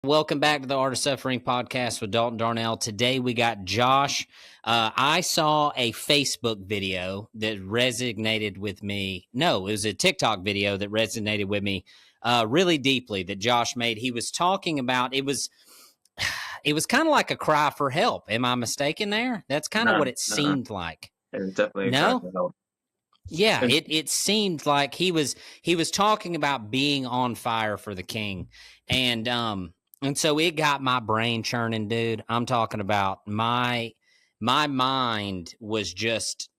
Welcome back to the Art of Suffering podcast with Dalton Darnell. Today we got Josh. I saw a Facebook video that resonated with me. No, it was a TikTok video that resonated with me really deeply that Josh made. He was talking about it was kind of like a cry for help. Am I mistaken there? That's kind of what it seemed like. It was definitely a cry for help. Yeah, it seemed like he was talking about being on fire for the King, and so it got my brain churning, dude. I'm talking about my mind was just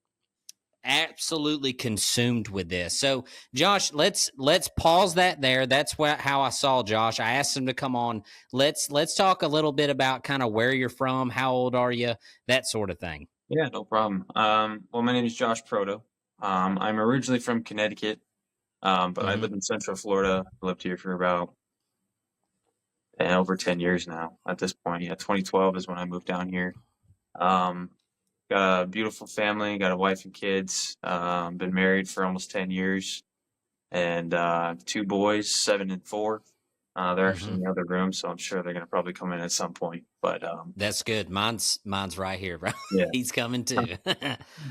absolutely consumed with this. So, Josh, let's pause that there. That's how I saw Josh. I asked him to come on. Let's talk a little bit about kind of where you're from, how old are you, that sort of thing. Yeah, no problem. Well, my name is Josh Proto. I'm originally from Connecticut, but I live in Central Florida. I lived here for about over 10 years now at this point. Yeah, 2012 is when I moved down here. Got a beautiful family, got a wife and kids. Been married for almost 10 years, and 2 boys, 7 and 4. They're actually in the other room, so I'm sure they're going to probably come in at some point. But that's good. Mine's right here, bro. Yeah. He's coming too.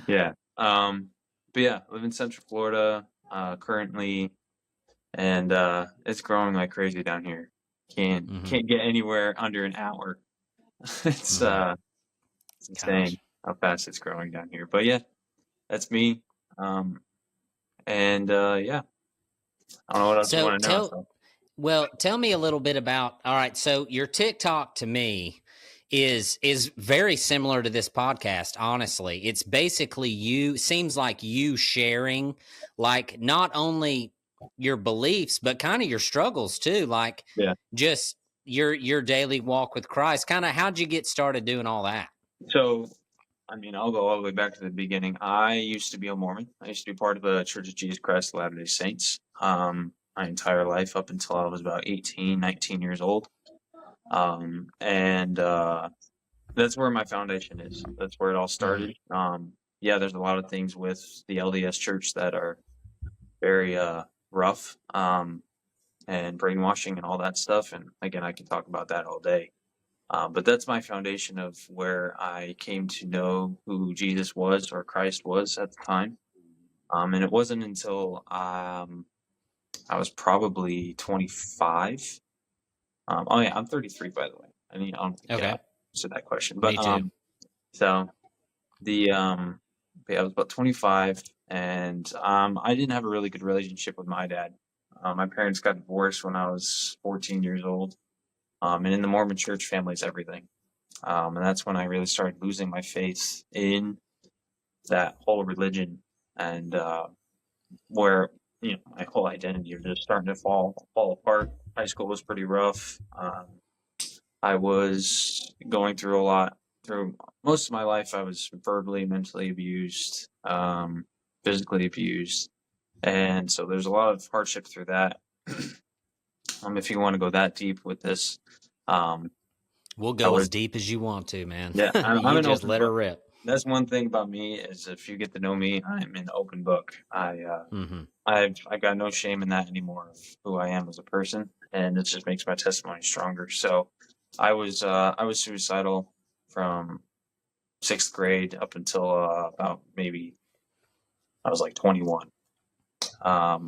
Yeah. But yeah, live in Central Florida currently, and it's growing like crazy down here. Can't get anywhere under an hour. It's insane how fast it's growing down here. But yeah, that's me. And yeah, I don't know what else you want to know. So. Well, tell me a little bit about. All right, so your TikTok to me is very similar to this podcast. Honestly, it's basically seems like you sharing, like, not only your beliefs but kind of your struggles too, like just your daily walk with Christ. Kind of, how'd you get started doing all that? So, I mean, I'll go all the way back to the beginning. I used to be a Mormon. I used to be part of the Church of Jesus Christ of Latter-day Saints my entire life up until I was about 18, 19 years old. And that's where my foundation is. That's where it all started. Yeah, there's a lot of things with the LDS Church that are very rough and brainwashing and all that stuff. And again, I can talk about that all day. But that's my foundation of where I came to know who Jesus was or Christ was at the time. And it wasn't until I was probably 25. Oh yeah, I'm 33, by the way. I mean, I don't think I answered that question, but so the I was about 25, and I didn't have a really good relationship with my dad. My parents got divorced when I was 14 years old. And in the Mormon church, family is everything. And that's when I really started losing my faith in that whole religion, and where my whole identity was just starting to fall apart. High school was pretty rough. I was going through a lot. Through most of my life, I was verbally, mentally abused, physically abused, and so there's a lot of hardship through that. If you want to go that deep with this, we'll go as deep as you want to, man. Yeah, I'm just let her rip. That's one thing about me, is if you get to know me, I'm an open book. I've got no shame in that anymore of who I am as a person, and it just makes my testimony stronger. So I was suicidal from 6th grade up until about maybe I was like 21. I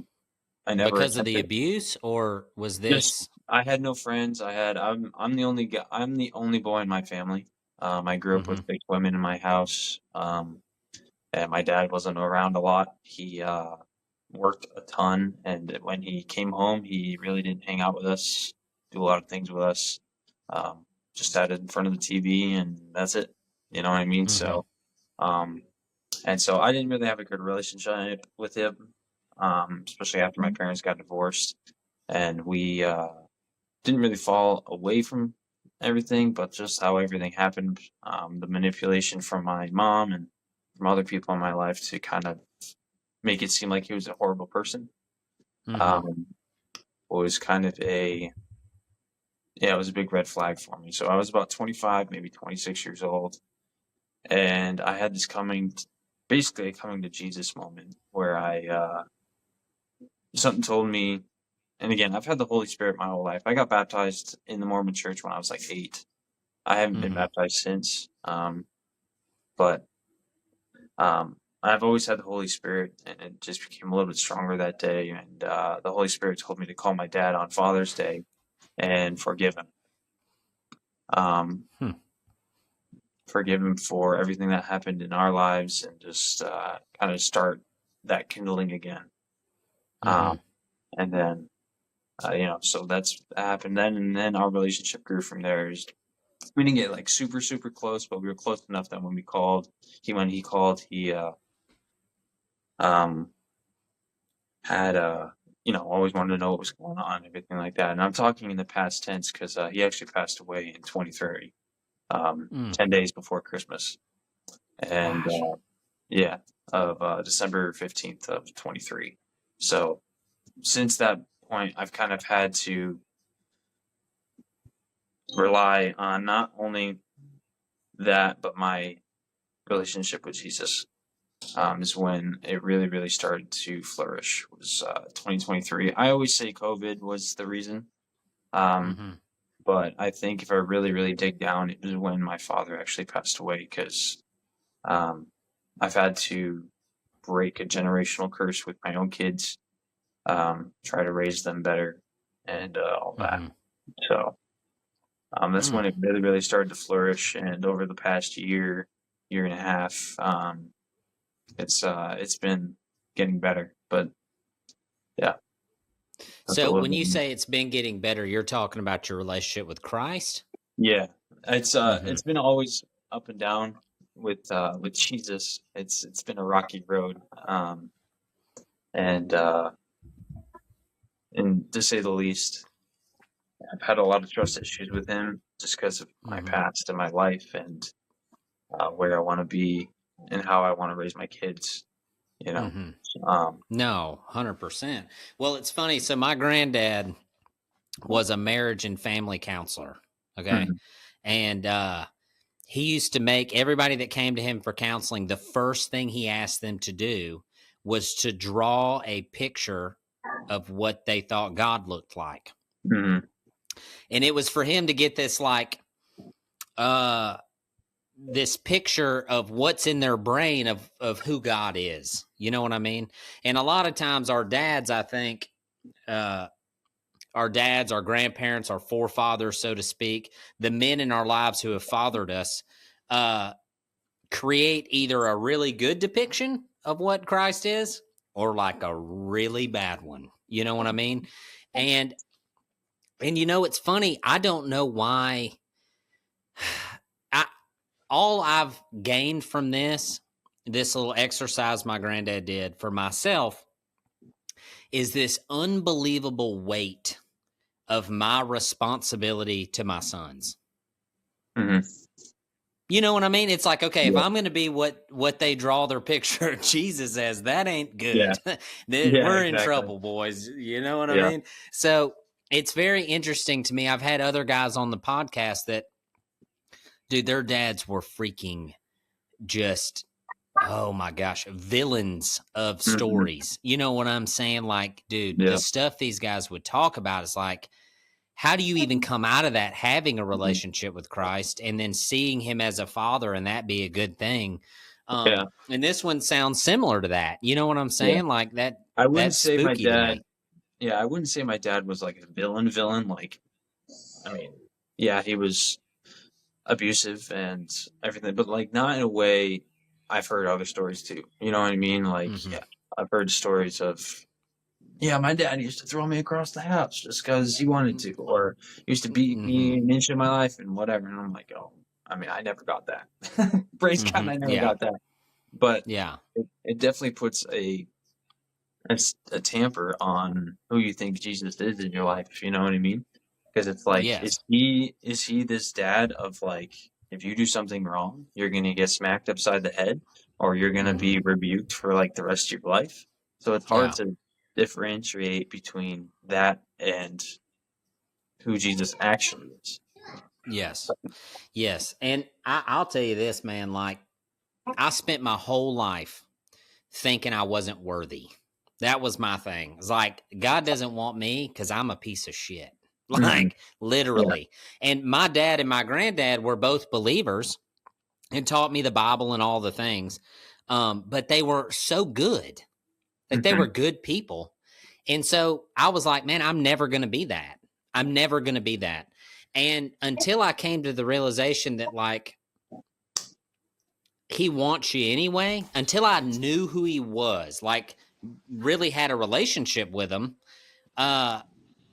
never because of the abuse, or was this? I had no friends. I'm the only boy in my family. I grew up with 6 women in my house, and my dad wasn't around a lot. He worked a ton, and when he came home, he really didn't hang out with us, do a lot of things with us. Just sat in front of the TV, and that's it. You know what I mean? So, and so I didn't really have a good relationship with him, especially after my parents got divorced, and we didn't really fall away from everything, but just how everything happened, the manipulation from my mom and from other people in my life to kind of make it seem like he was a horrible person, was kind of it was a big red flag for me. So I was about 25, maybe 26 years old, and I had this coming to Jesus moment where something told me, and again, I've had the Holy Spirit my whole life. I got baptized in the Mormon church when I was like 8. I haven't been Mm-hmm. baptized since. But I've always had the Holy Spirit, and it just became a little bit stronger that day. And the Holy Spirit told me to call my dad on Father's Day and forgive him. Hmm. Forgive him for everything that happened in our lives, and just kind of start that kindling again. Mm-hmm. And then, so that happened then, and then our relationship grew from there. We didn't get like super, super close, but we were close enough that when when he called, he um, had always wanted to know what was going on, everything like that. And I'm talking in the past tense because he actually passed away in 2030, 10 days before Christmas. And Gosh. yeah, of December 15th of 23. So since that point, I've kind of had to rely on not only that, but my relationship with Jesus. Is when it really, really started to flourish. Was 2023. I always say COVID was the reason, Mm-hmm. but I think if I really, really dig down, it was when my father actually passed away, because um, I've had to break a generational curse with my own kids, try to raise them better, and all that. Mm-hmm. So that's Mm. when it really, really started to flourish. And over the past year, year and a half, it's been getting better. But yeah, that's a So little when bit. you say it's been getting better, you're talking about your relationship with Christ? Yeah, Mm-hmm. it's been always up and down with Jesus. It's been a rocky road, and and to say the least. I've had a lot of trust issues with him just because of my Mm-hmm. past and my life, and where I want to be and how I want to raise my kids. You know, Mm-hmm. um, No, 100%. Well, it's funny. So my granddad was a marriage and family counselor. Okay. mhm, And he used to make everybody that came to him for counseling, the first thing he asked them to do was to draw a picture of what they thought God looked like. mhm, And it was for him to get this uh this picture of what's in their brain of who God is. You know what I mean? And a lot of times our dads, I think, uh our dads, our grandparents, our forefathers, so to speak, the men in our lives who have fathered us, uh, create either a really good depiction of what Christ is or like a really bad one. You know what I mean? And it's funny. I don't know why. I all I've gained from this little exercise my granddad did for myself is this unbelievable weight of my responsibility to my sons. mhm. You know what I mean? It's like, okay, if Yeah, I'm going to be what they draw their picture of Jesus as, that ain't yeah, good. yeah, We're in exactly. trouble, boys. You know what I Yeah, mean? So it's very interesting to me. I've had other guys on the podcast that, dude, their dads were freaking just, oh my gosh, villains of mhm, stories. You know what I'm saying? Like, dude, the yeah, stuff these guys would talk about is like, how do you even come out of that having a mhm, relationship with Christ and then seeing him as a father and that be a good thing? yeah, And this one sounds similar to that. You know what I'm yeah. saying? Like that I wouldn't that's say my spooky to dad. me. Yeah, I wouldn't say my dad was like a villain. Like, I mean, yeah, he was abusive and everything, but like not in a way. I've heard other stories too. You know what I mean? Like, Mm-hmm. yeah, I've heard stories of, yeah, my dad used to throw me across the house just because he wanted to, or used to beat Mm-hmm. me an inch in my life and whatever. And I'm like, oh, I mean, I never got that. Praise God, Mm-hmm. I never Yeah. got that. But Yeah. it definitely puts a tamper on who you think Jesus is in your life, if you know what I mean. Because it's like, Yes. is he this dad of like, if you do something wrong, you're gonna get smacked upside the head, or you're gonna Mm-hmm. be rebuked for like the rest of your life? So it's hard Yeah. to differentiate between that and who Jesus actually is. Yes. Yes. And I'll tell you this, man, like I spent my whole life thinking I wasn't worthy. That was my thing. It's like God doesn't want me because I'm a piece of shit. Hmm. Like Yeah. literally. And my dad and my granddad were both believers and taught me the Bible and all the things. But they were so good. Like they Hmm. were good people. And so I was like, man, I'm never going to be that. I'm never going to be that. And until I came to the realization that like he wants you anyway, until I knew who he was, like really had a relationship with him, uh,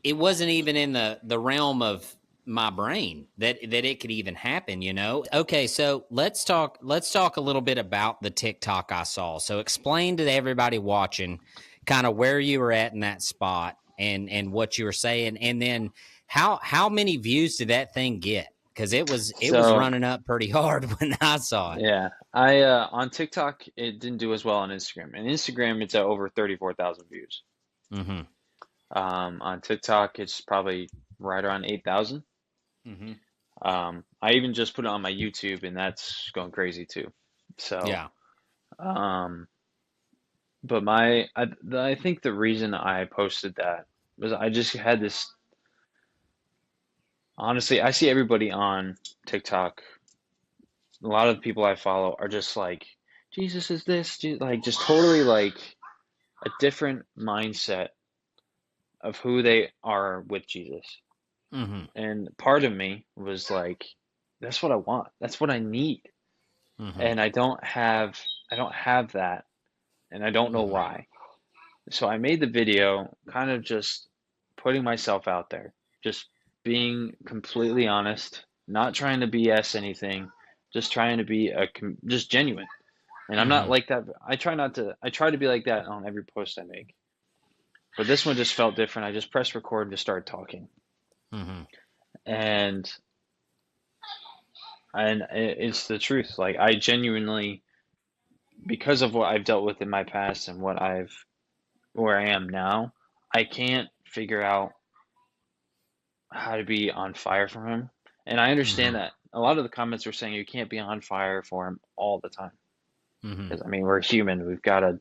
it wasn't even in the realm of my brain that it could even happen, you know. Okay, so let's talk a little bit about the TikTok I saw. So explain to everybody watching kind of where you were at in that spot and what you were saying, and then how many views did that thing get? Because it was So running up pretty hard when I saw it. yeah, I on TikTok it didn't do as well on Instagram. And Instagram it's at over 34,000 views. Mm-hmm. On TikTok it's probably right around 8,000. Mm-hmm. I even just put it on my YouTube and that's going crazy too. So, Yeah. um, but I think the reason I posted that was I just had this, honestly, I see everybody on TikTok, a lot of the people I follow are just like, Jesus is this, like just totally like a different mindset of who they are with Jesus. Mm-hmm. And part of me was like, that's what I want. That's what I need. Mm-hmm. And I don't have that and I don't know Mm-hmm. why. So I made the video kind of just putting myself out there, just being completely honest, not trying to BS anything, just trying to be just genuine. And I'm not Mm-hmm. like that. I try to be like that on every post I make. But this one just felt different. I just pressed record and just started talking. Mm-hmm. And it's the truth. Like I genuinely, because of what I've dealt with in my past and where I am now, I can't figure out how to be on fire for him. And I understand Mm-hmm. that a lot of the comments were saying you can't be on fire for him all the time. Mm-hmm. Because I mean, we're human. We've got to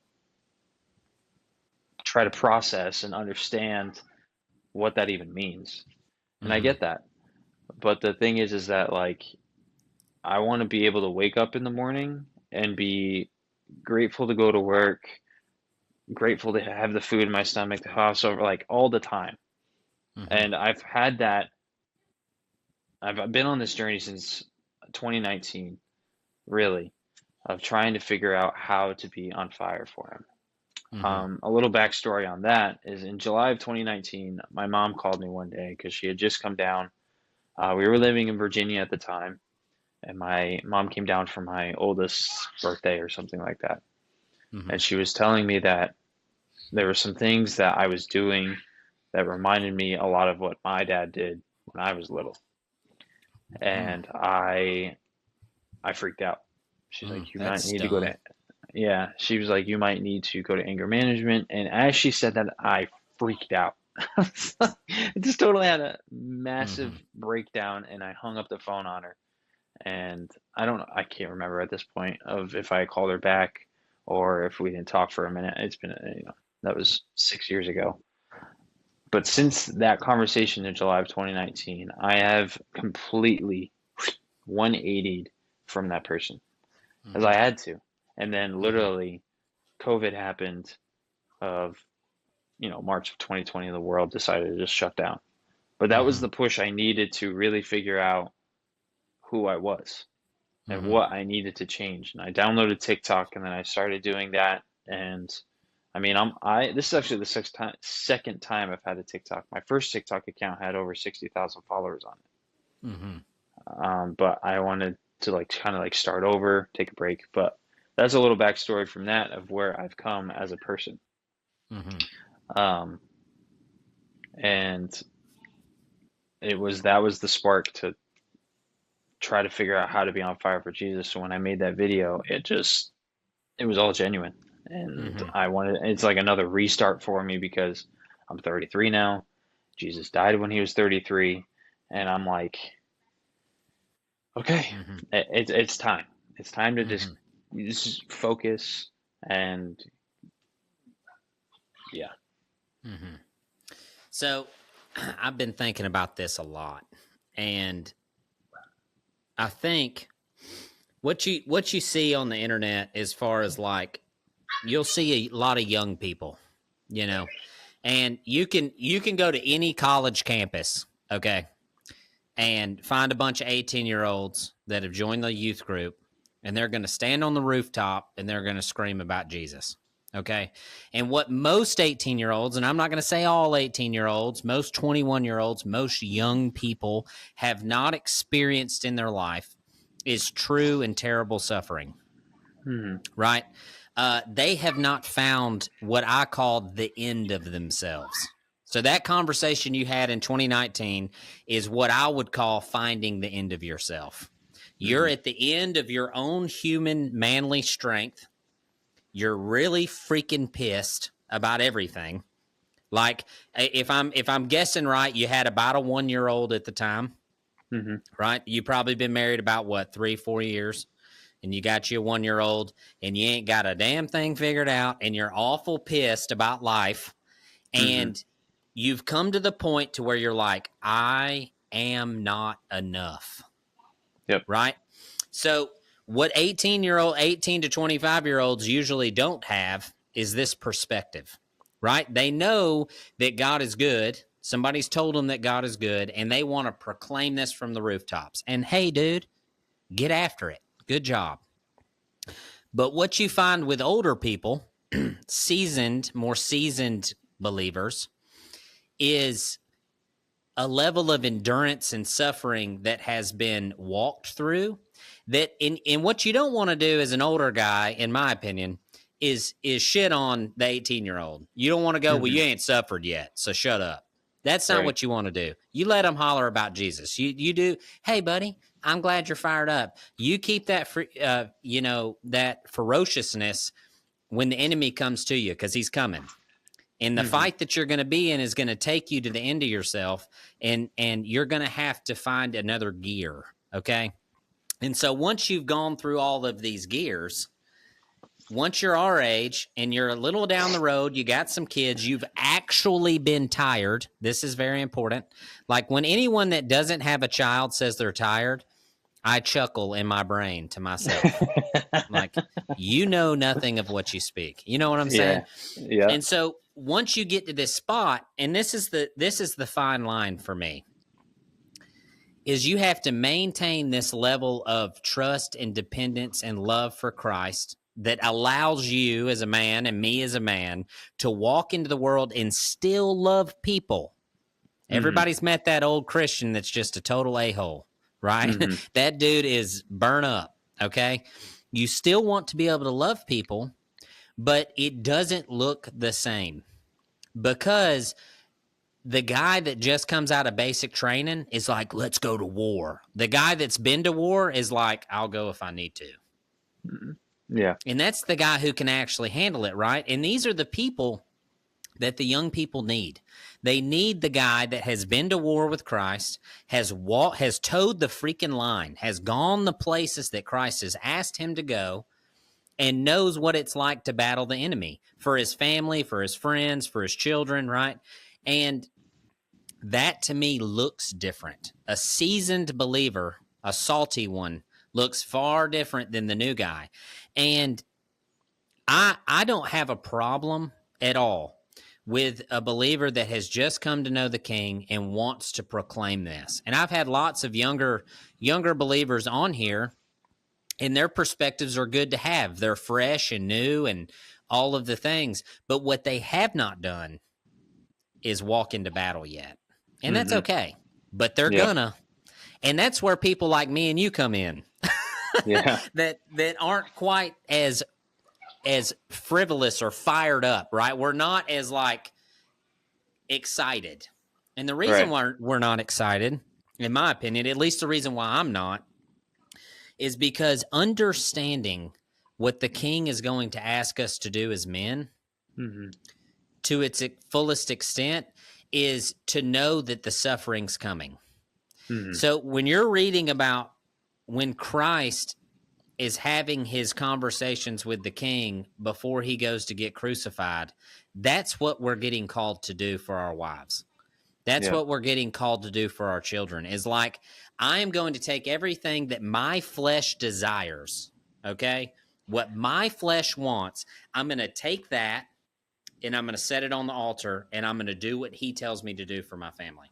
try to process and understand what that even means. And I Mm-hmm. get that. But the thing is that like I want to be able to wake up in the morning and be grateful to go to work, grateful to have the food in my stomach, the house over, like all the time. Mm-hmm. And I've had that. I've been on this journey since 2019, really, of trying to figure out how to be on fire for him. Mm-hmm. A little backstory on that is in July of 2019, my mom called me one day because she had just come down. We were living in Virginia at the time, and my mom came down for my oldest's birthday or something like that. Mm-hmm. And she was telling me that there were some things that I was doing that reminded me a lot of what my dad did when I was little. Mm. And I freaked out. She's Mm. like, you That's might need to go stung. to, yeah, she was like, you might need to go to anger management. And as she said that, I freaked out. I just totally had a massive Mm-hmm. breakdown and I hung up the phone on her. And I can't remember at this point of if I called her back or if we didn't talk for a minute. It's been, that was 6 years ago. But since that conversation in July of 2019, I have completely 180'd from that person as Mm-hmm. I had to. And then Mm-hmm. literally COVID happened of, March of 2020, the world decided to just shut down. But that was Mm-hmm. the push I needed to really figure out who I was and Mm-hmm. what I needed to change. And I downloaded TikTok and then I started doing that. And I mean, this is actually the second time I've had a TikTok. My first TikTok account had over 60,000 followers on Mm-hmm. it. But I wanted to like kind of like start over, take a break. But that's a little backstory from that of where I've come as a person. Mm-hmm. Um, and that was the spark to try to figure out how to be on fire for Jesus. So when I made that video, it was all genuine. And Mm-hmm. it's like another restart for me because I'm 33 now. Jesus died when he was 33. And I'm like, okay, Mm-hmm. it's time. It's time to Mm-hmm. just focus and Yeah. Mm-hmm. So I've been thinking about this a lot, and I think what you see on the internet, as far as like, you'll see a lot of young people, and you can go to any college campus, okay, and find a bunch of 18-year-olds that have joined the youth group, and they're going to stand on the rooftop and they're going to scream about Jesus. Okay. And what most 18-year-olds, and I'm not going to say all 18-year-olds, most 21-year-olds, most young people have not experienced in their life is true and terrible suffering. Mm-hmm. Right? They have not found what I call the end of themselves. So that conversation you had in 2019 is what I would call finding the end of yourself. You're at the end of your own human manly strength. You're really freaking pissed about everything. Like, if I'm guessing right, you had about a 1-year-old at the time, right? You probably been married about what, 3-4 years, and you got you a 1-year-old, and you ain't got a damn thing figured out, and you're awful pissed about life, and you've come to the point to where you're like, I am not enough. Yep. Right? So what 18 to 25-year-olds usually don't have is this perspective, right? They know that God is good. Somebody's told them that God is good, and they want to proclaim this from the rooftops. And hey, dude, get after it. Good job. But what you find with older people, more seasoned believers, is a level of endurance and suffering that has been walked through, that in what you don't want to do as an older guy, in my opinion, is shit on the 18-year-old. You don't want to go, well, you ain't suffered yet, so shut up. That's not what you want to do. You let them holler about Jesus. You do, hey, buddy, I'm glad you're fired up. You keep that, that ferociousness when the enemy comes to you, because he's coming. And the fight that you're going to be in is going to take you to the end of yourself, and you're going to have to find another gear, okay? And so once you've gone through all of these gears, once you're our age and you're a little down the road, you got some kids, you've actually been tired. This is very important. Like, when anyone that doesn't have a child says they're tired, I chuckle in my brain to myself. Like, you know nothing of what you speak. You know what I'm saying? Yeah. And so once you get to this spot, and this is the fine line for me, is you have to maintain this level of trust and dependence and love for Christ that allows you as a man and me as a man to walk into the world and still love people. Everybody's met that old Christian that's just a total a-hole, right? That dude is burn up, okay? You still want to be able to love people, but it doesn't look the same, because the guy that just comes out of basic training is like, let's go to war. The guy that's been to war is like, I'll go if I need to. Yeah. And that's the guy who can actually handle it, right? And these are the people that the young people need. They need the guy that has been to war with Christ, has towed the freaking line, has gone the places that Christ has asked him to go, and knows what it's like to battle the enemy for his family, for his friends, for his children, right? And that, to me, looks different. A seasoned believer, a salty one, looks far different than the new guy. And I don't have a problem at all with a believer that has just come to know the King and wants to proclaim this. And I've had lots of younger believers on here, and their perspectives are good to have. They're fresh and new and all of the things. But what they have not done is walk into battle yet. And that's okay. But they're gonna. And that's where people like me and you come in. that aren't quite as frivolous or fired up, right? We're not as like excited. And the reason why we're not excited, in my opinion, at least the reason why I'm not, is because understanding what the King is going to ask us to do as men to its fullest extent is to know that the suffering's coming. So when you're reading about when Christ is having his conversations with the king before he goes to get crucified. That's what we're getting called to do for our wives. That's Yeah. what we're getting called to do for our children, is like, I am going to take everything that my flesh desires, okay? What my flesh wants, I'm going to take that and I'm going to set it on the altar and I'm going to do what he tells me to do for my family.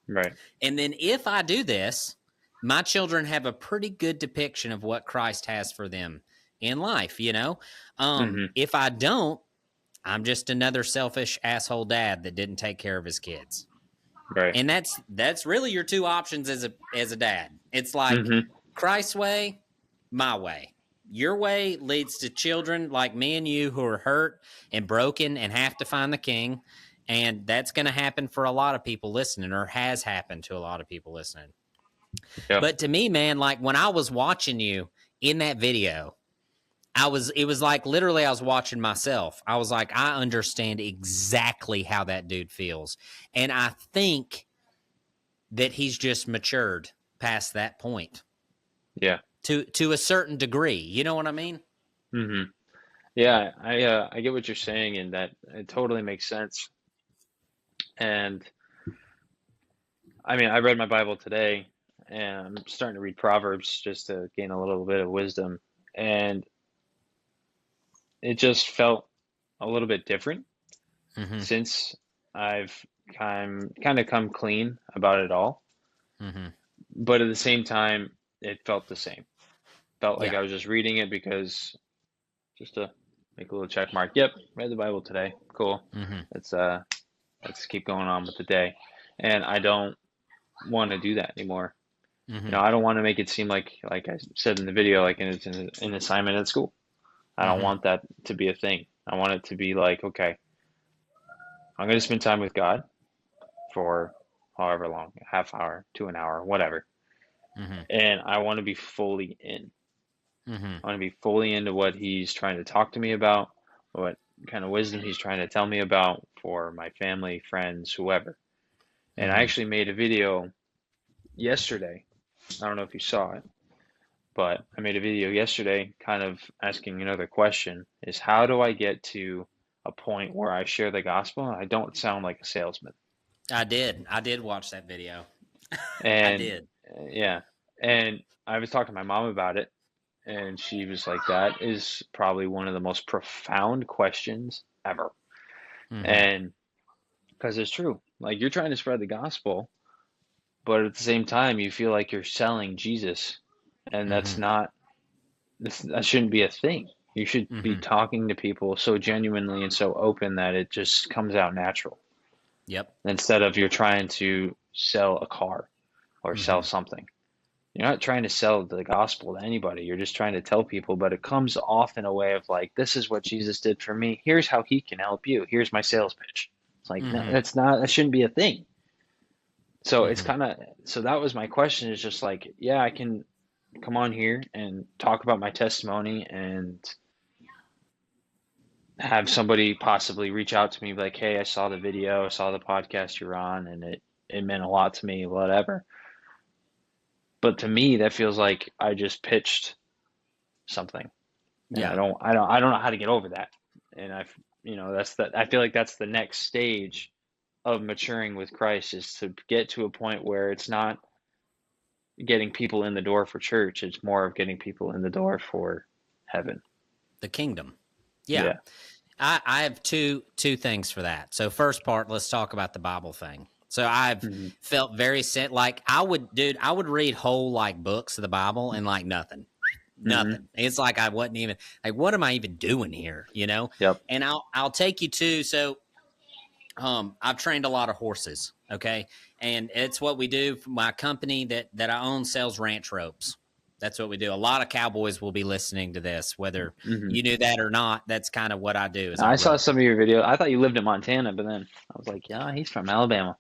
Right. And then if I do this, my children have a pretty good depiction of what Christ has for them in life, you know? If I don't, I'm just another selfish asshole dad that didn't take care of his kids. Right. And that's really your two options as a dad. It's like Christ's way, my way. Your way leads to children like me and you who are hurt and broken and have to find the king. And that's going to happen for a lot of people listening, or has happened to a lot of people listening. Yep. But to me, man, like when I was watching you in that video, it was like literally I was watching myself. I was like, I understand exactly how that dude feels. And I think that he's just matured past that point. Yeah. To a certain degree. You know what I mean? Yeah, I get what you're saying, and that it totally makes sense. And I mean, I read my Bible today, and I'm starting to read Proverbs just to gain a little bit of wisdom, and it just felt a little bit different since I've kind of come clean about it all. But at the same time, it felt the same. Felt like I was just reading it because just to make a little check mark. Yep, read the Bible today. Cool. Let's keep going on with the day. And I don't want to do that anymore. You know, I don't want to make it seem like I said in the video, like it's an assignment at school. I don't want that to be a thing. I want it to be like, okay, I'm going to spend time with God for however long, a half hour to an hour, whatever. And I want to be fully in. I want to be fully into what he's trying to talk to me about, what kind of wisdom he's trying to tell me about for my family, friends, whoever. And I actually made a video yesterday. I don't know if you saw it, but I made a video yesterday kind of asking another question, is how do I get to a point where I share the gospel and I don't sound like a salesman? I did watch that video. And I did. Yeah. And I was talking to my mom about it, and she was like, that is probably one of the most profound questions ever. And because it's true, like you're trying to spread the gospel, but at the same time, you feel like you're selling Jesus, and that shouldn't be a thing. You should be talking to people so genuinely and so open that it just comes out natural. Yep. Instead of you're trying to sell a car or sell something. You're not trying to sell the gospel to anybody. You're just trying to tell people, but it comes off in a way of like, this is what Jesus did for me. Here's how he can help you. Here's my sales pitch. It's like, no, that shouldn't be a thing. So it's so that was my question, is just like, yeah, I can come on here and talk about my testimony and have somebody possibly reach out to me like, hey, I saw the video, I saw the podcast you're on, and it meant a lot to me, whatever. But to me, that feels like I just pitched something. And I don't know how to get over that. And I feel like that's the next stage of maturing with Christ, is to get to a point where it's not getting people in the door for church. It's more of getting people in the door for heaven. The kingdom. Yeah. I have two things for that. So first part, let's talk about the Bible thing. So I've felt very like I would read whole like books of the Bible and like nothing. It's like I wasn't even like, what am I even doing here? You know? Yep. And I'll take you to, so I've trained a lot of horses. Okay. And it's what we do. My company that I own sells ranch ropes. That's what we do. A lot of cowboys will be listening to this, whether you knew that or not. That's kind of what I do. I saw some of your videos. I thought you lived in Montana, but then I was like, yeah, he's from Alabama.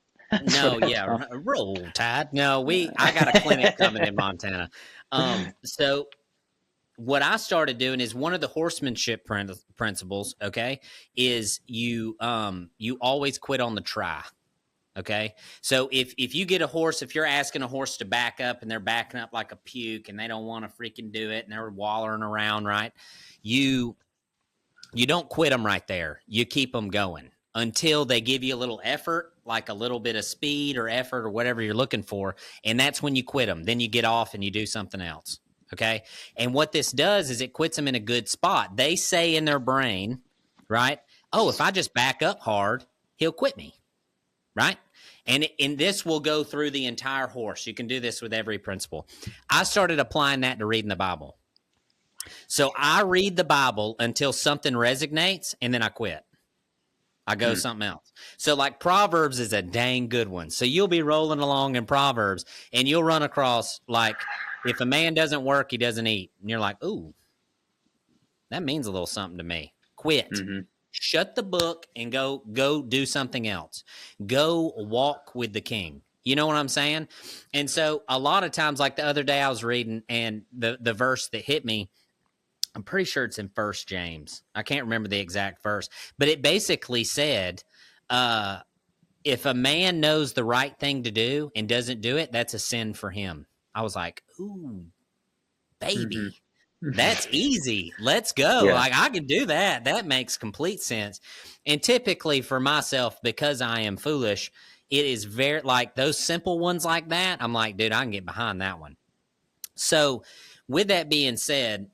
No, yeah, roll Tide. No, I got a clinic coming in Montana. So what I started doing is one of the horsemanship principles, okay, is you always quit on the try. Okay. So if you get a horse, if you're asking a horse to back up and they're backing up like a puke and they don't want to freaking do it and they're wallering around, right? You don't quit them right there. You keep them going until they give you a little effort, like a little bit of speed or effort or whatever you're looking for. And that's when you quit them. Then you get off and you do something else. Okay. And what this does is it quits them in a good spot. They say in their brain, right? Oh, if I just back up hard, he'll quit me. Right. And this will go through the entire horse. You can do this with every principle. I started applying that to reading the Bible. So I read the Bible until something resonates, and then I quit. I go something else. So like Proverbs is a dang good one. So you'll be rolling along in Proverbs, and you'll run across like, if a man doesn't work, he doesn't eat. And you're like, ooh, that means a little something to me. Quit. Mm-hmm. Shut the book and go do something else. Go walk with the King. You know what I'm saying? And so a lot of times, like the other day I was reading, and the verse that hit me, I'm pretty sure it's in 1 James. I can't remember the exact verse, but it basically said, if a man knows the right thing to do and doesn't do it, that's a sin for him. I was like, ooh, baby. Mm-hmm. That's easy. Let's go. Yeah. Like I can do that. That makes complete sense. And typically for myself, because I am foolish, it is very like those simple ones like that. I'm like, dude, I can get behind that one. So with that being said,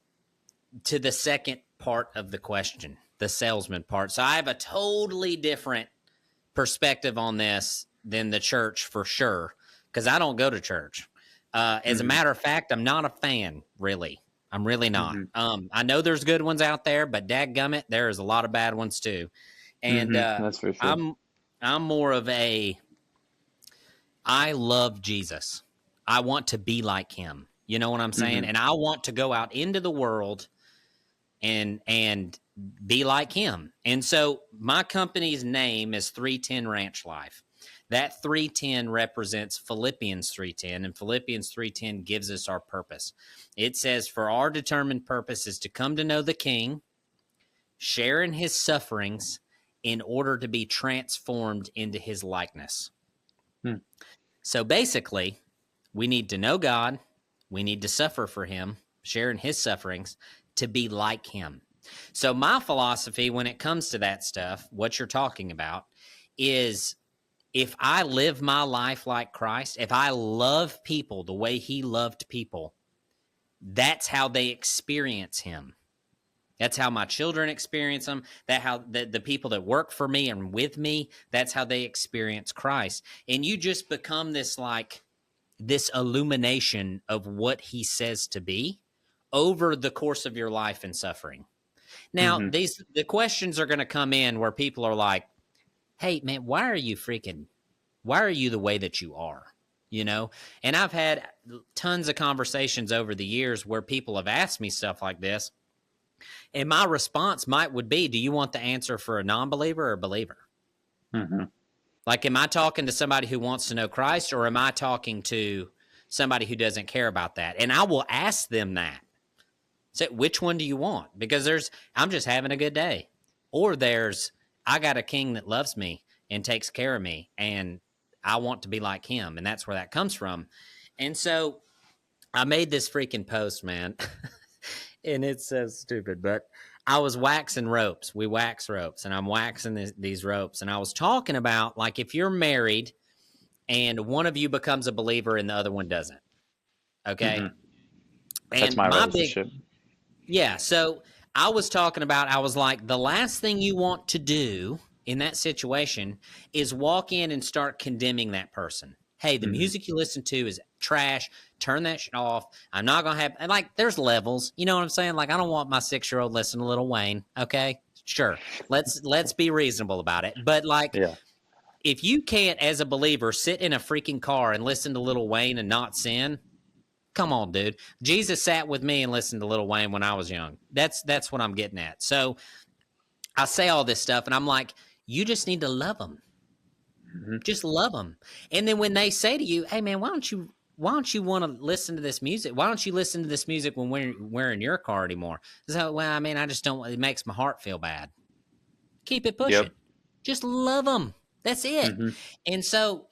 to the second part of the question, the salesman part. So I have a totally different perspective on this than the church for sure, because I don't go to church. As a matter of fact, I'm not a fan, really. I'm really not. Mm-hmm. I know there's good ones out there, but dadgummit, there is a lot of bad ones too. And that's for sure. I'm more of a, I love Jesus. I want to be like him. You know what I'm saying? Mm-hmm. And I want to go out into the world and be like him. And so my company's name is 310 Ranch Life. That 310 represents Philippians 3:10, and Philippians 3:10 gives us our purpose. It says, for our determined purpose is to come to know the King, share in his sufferings in order to be transformed into his likeness. So basically, we need to know God, we need to suffer for him, share in his sufferings to be like him. So my philosophy when it comes to that stuff, what you're talking about, is if I live my life like Christ, if I love people the way he loved people, that's how they experience him. That's how my children experience him. That's how the people that work for me and with me, that's how they experience Christ. And you just become this illumination of what he says to be over the course of your life and suffering. Now, the questions are going to come in where people are like, hey, man, why are you the way that you are? You know? And I've had tons of conversations over the years where people have asked me stuff like this. And my response would be, do you want the answer for a non-believer or a believer? Mm-hmm. Like, am I talking to somebody who wants to know Christ, or am I talking to somebody who doesn't care about that? And I will ask them that. So which one do you want? Because I'm just having a good day. Or I got a king that loves me and takes care of me, and I want to be like him. And that's where that comes from. And so I made this freaking post, man. And it's so stupid, but I was waxing ropes. We wax ropes, and I'm waxing these ropes. And I was talking about, like, if you're married and one of you becomes a believer and the other one doesn't. Okay. Mm-hmm. That's my relationship. Yeah. So I was talking about, I was like, the last thing you want to do in that situation is walk in and start condemning that person. Hey, the music you listen to is trash. Turn that shit off. I'm not going to have, and like, there's levels. You know what I'm saying? Like, I don't want my 6-year-old listening to Lil Wayne. Okay. Sure. Let's be reasonable about it. But like, if you can't, as a believer, sit in a freaking car and listen to Lil Wayne and not sin, come on, dude. Jesus sat with me and listened to Lil Wayne when I was young. That's what I'm getting at. So I say all this stuff, and I'm like, you just need to love them. Mm-hmm. Just love them. And then when they say to you, hey, man, why don't you want to listen to this music? Why don't you listen to this music when we're in your car anymore? So, well, I mean, I just don't, it makes my heart feel bad. Keep it pushing. Yep. Just love them. That's it. Mm-hmm. And so,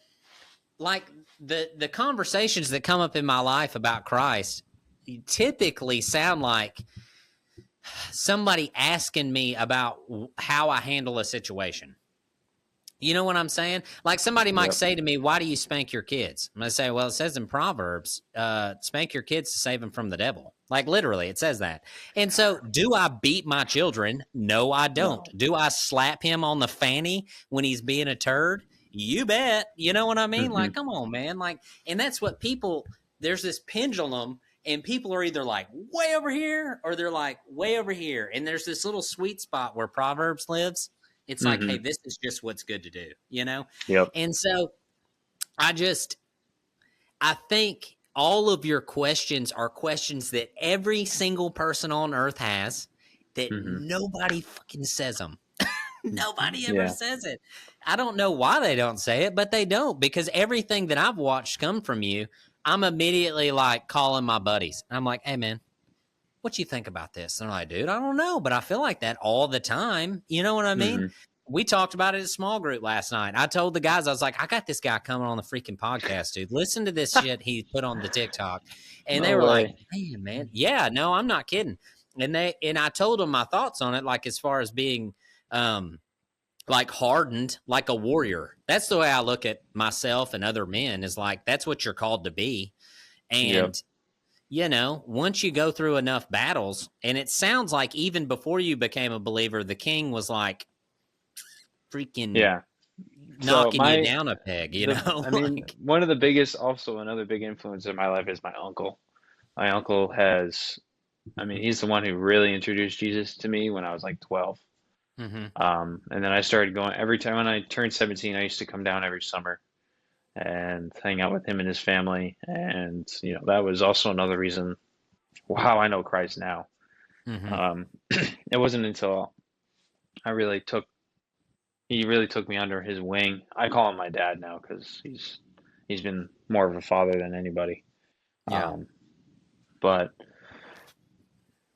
like, the conversations that come up in my life about Christ typically sound like somebody asking me about how I handle a situation. You know what I'm saying? Like, somebody might say to me, why do you spank your kids? I'm going to say, well, it says in Proverbs, spank your kids to save them from the devil. Like, literally, it says that. And so, do I beat my children? No, I don't. No. Do I slap him on the fanny when he's being a turd? You bet. You know what I mean? Mm-hmm. Like, come on, man. Like, and that's what people, there's this pendulum, and people are either like way over here or they're like way over here. And there's this little sweet spot where Proverbs lives. It's like, hey, this is just what's good to do, you know? Yep. And so I think all of your questions are questions that every single person on earth has, that nobody fucking says them. Nobody ever says it. I don't know why they don't say it, but they don't, because everything that I've watched come from you, I'm immediately like calling my buddies. I'm like, hey, man, what you think about this? And they're like, dude, I don't know, but I feel like that all the time. You know what I mean? We talked about it in a small group last night. I told the guys, I was like, I got this guy coming on the freaking podcast, dude. Listen to this shit he put on the TikTok. And they were like, man. Yeah, no, I'm not kidding. And I told them my thoughts on it, like as far as being like hardened, like a warrior. That's the way I look at myself and other men, is like, that's what you're called to be. And you know, once you go through enough battles, and it sounds like even before you became a believer, the king was like freaking knocking you down a peg, you know? I mean, one of the biggest, also another big influence in my life is my uncle. My uncle has, I mean, he's the one who really introduced Jesus to me when I was like 12. And then I started going every time when I turned 17, I used to come down every summer and hang out with him and his family. And, you know, that was also another reason how I know Christ now. It wasn't until he really took me under his wing. I call him my dad now because he's been more of a father than anybody. But